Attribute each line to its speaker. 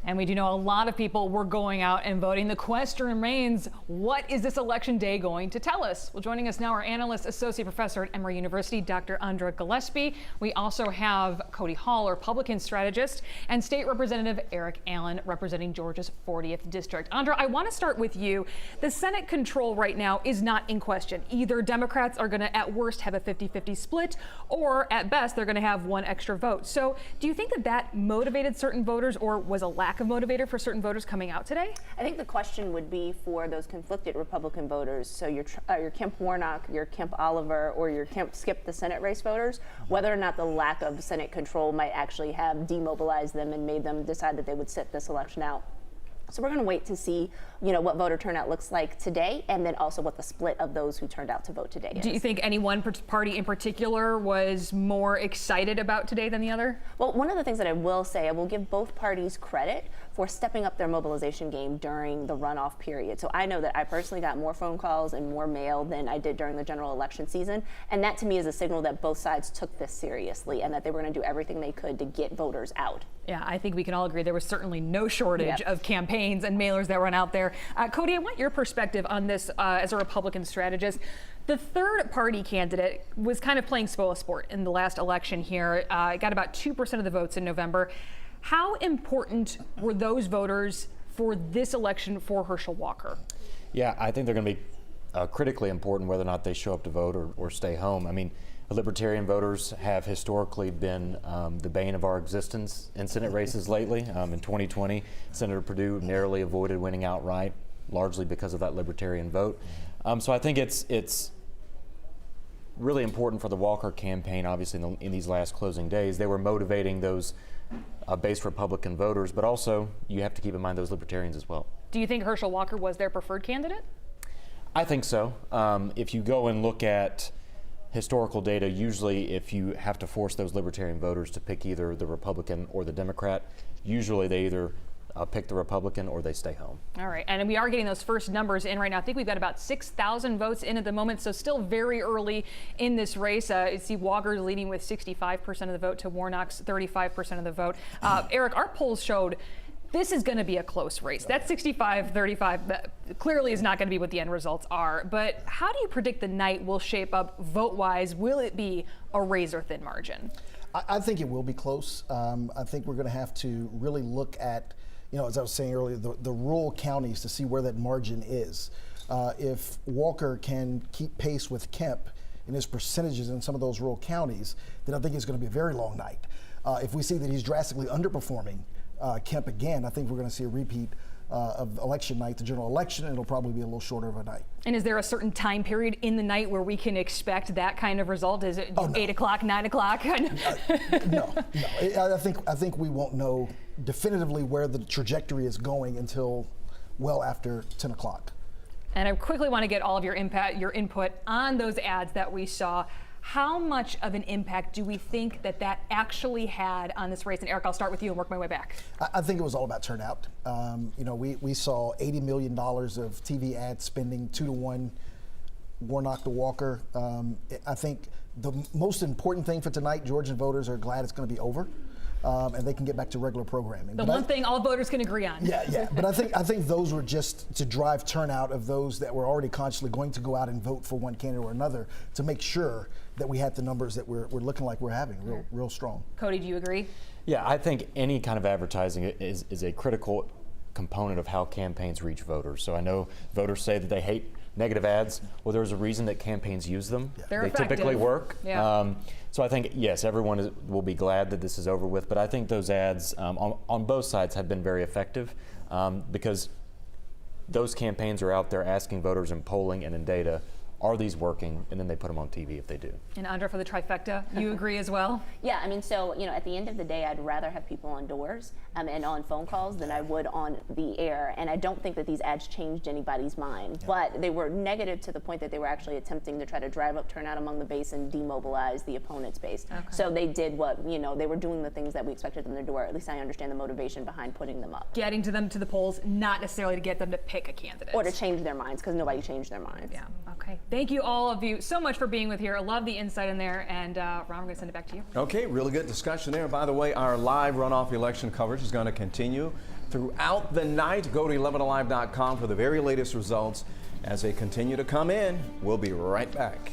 Speaker 1: And we do know a lot of people were going out and voting. The question remains, what is this election day going to tell us? Well, joining us now are analyst, associate professor at Emory University, Dr. Andra Gillespie. We also have Cody Hall, Republican strategist, and State Representative Eric Allen, representing Georgia's 40th District. Andra, I want to start with you. The Senate control right now is not in question. Either Democrats are going to, at worst, have a 50-50 split, or at best, they're going to have one extra vote. So do you think that that motivated certain voters, or was a lack of motivator for certain voters coming out today?
Speaker 2: I think the question would be for those conflicted Republican voters, so your Kemp Warnock, your Kemp Oliver, or your Kemp Skip the Senate race voters, whether or not the lack of Senate control might actually have demobilized them and made them decide that they would sit this election out. So we're going to wait to see, what voter turnout looks like today, and then also what the split of those who turned out to vote today is.
Speaker 1: Do you think any one party in particular was more excited about today than the other?
Speaker 2: Well, one of the things that I will say, I will give both parties credit for stepping up their mobilization game during the runoff period. So I know that I personally got more phone calls and more mail than I did during the general election season. And that to me is a signal that both sides took this seriously and that they were going to do everything they could to get voters out.
Speaker 1: Yeah, I think we can all agree there was certainly no shortage of campaigns and mailers that went out there. Cody, I want your perspective on this as a Republican strategist. The third party candidate was kind of playing spoil sport in the last election here. Got about 2% of the votes in November. How important were those voters for this election for Herschel Walker?
Speaker 3: Yeah, I think they're going to be critically important whether or not they show up to vote or stay home. I mean, Libertarian voters have historically been the bane of our existence in Senate races lately. In 2020, Senator Perdue narrowly avoided winning outright, largely because of that Libertarian vote. So I think it's really important for the Walker campaign, obviously, in these last closing days. They were motivating those base Republican voters, but also you have to keep in mind those Libertarians as well.
Speaker 1: Do you think Herschel Walker was their preferred candidate?
Speaker 3: I think so. If you go and look at historical data, usually if you have to force those Libertarian voters to pick either the Republican or the Democrat, usually they either pick the Republican or they stay home.
Speaker 1: All right, and we are getting those first numbers in right now. I think we've got about 6,000 votes in at the moment, so still very early in this race. You see Walker leading with 65% of the vote to Warnock's 35% of the vote. Eric, our polls showed this is going to be a close race. That 65-35 clearly is not going to be what the end results are. But how do you predict the night will shape up vote-wise? Will it be a razor-thin margin?
Speaker 4: I think it will be close. I think we're going to have to really look at, as I was saying earlier, the rural counties to see where that margin is. If Walker can keep pace with Kemp in his percentages in some of those rural counties, then I think it's going to be a very long night. If we see that he's drastically underperforming Kemp again, I think we're going to see a repeat of election night, the general election, and it'll probably be a little shorter of a night.
Speaker 1: And is there a certain time period in the night where we can expect that kind of result? Is it 8 o'clock, 9 o'clock?
Speaker 4: No. I think we won't know definitively where the trajectory is going until well after 10 o'clock.
Speaker 1: And I quickly want to get all of your input on those ads that we saw. How much of an impact do we think that actually had on this race? And Eric, I'll start with you and work my way back.
Speaker 4: I think it was all about turnout. We saw $80 million of TV ad spending, 2-to-1 Warnock to Walker. I think the most important thing for tonight, Georgian voters are glad it's going to be over. And they can get back to regular programming.
Speaker 1: The one thing all voters can agree on.
Speaker 4: Yeah. But I think those were just to drive turnout of those that were already consciously going to go out and vote for one candidate or another to make sure that we had the numbers that we're looking like we're having, real strong.
Speaker 1: Cody, do you agree?
Speaker 3: Yeah, I think any kind of advertising is a critical component of how campaigns reach voters. So I know voters say that they hate negative ads. Well, there's a reason that campaigns use them.
Speaker 1: Yeah.
Speaker 3: They typically work.
Speaker 1: Yeah.
Speaker 3: So I think, yes, everyone will be glad that this is over with, but I think those ads on both sides have been very effective because those campaigns are out there asking voters in polling and in data, are these working? And then they put them on TV if they do.
Speaker 1: And Andra, for the trifecta, you agree as well?
Speaker 2: Yeah, I mean, so, at the end of the day, I'd rather have people on doors and on phone calls than I would on the air. And I don't think that these ads changed anybody's mind, but they were negative to the point that they were actually attempting to try to drive up turnout among the base and demobilize the opponent's base. Okay. So they did what, they were doing the things that we expected them to do, or at least I understand the motivation behind putting them up.
Speaker 1: Getting to them to the polls, not necessarily to get them to pick a candidate.
Speaker 2: Or to change their minds, because nobody changed their minds.
Speaker 1: Yeah, okay. Thank you all of you so much for being with here. I love the insight in there. And Ron, we're going to send it back to you.
Speaker 5: Okay, really good discussion there. By the way, our live runoff election coverage is going to continue throughout the night. Go to 11alive.com for the very latest results as they continue to come in. We'll be right back.